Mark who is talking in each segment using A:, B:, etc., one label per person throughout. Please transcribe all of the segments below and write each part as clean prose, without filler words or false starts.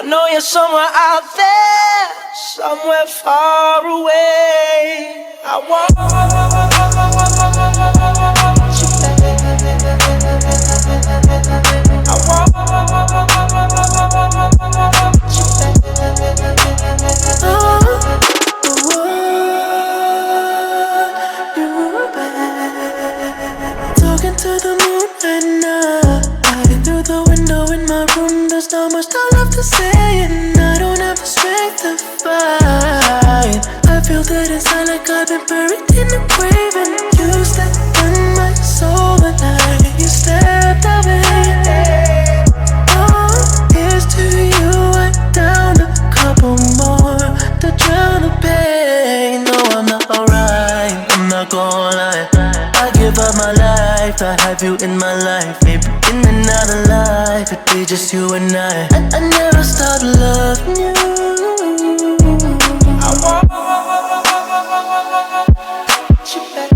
A: I know you're somewhere out there, somewhere far away. I want you back. I want you back. Talking to the moon at night, through the window in my room. There's not much I love to say, and I don't have the strength to fight. I feel that inside, like I've been buried in the grave, and you stepped in my soul the night you stepped away. Oh, here's to you. I downed a couple more to drown the pain. No, I'm not alright, I'm not gonna lie. I give up my life to have you in my life. Maybe in another life it'd be just you and I never stopped loving you. I want you back. You back.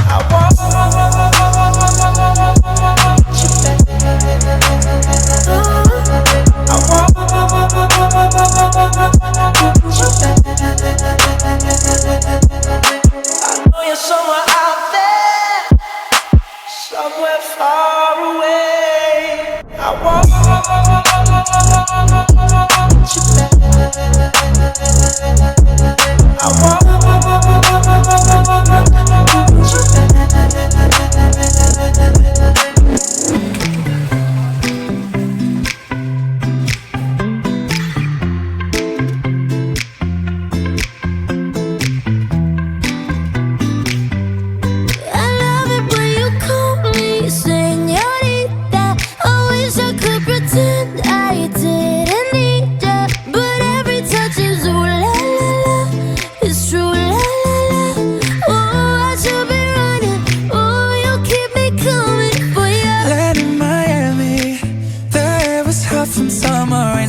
A: I want you back. I want you back. I know you're somewhere out there, somewhere far away. I want you back. I want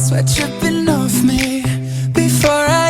B: sweat dripping off me before I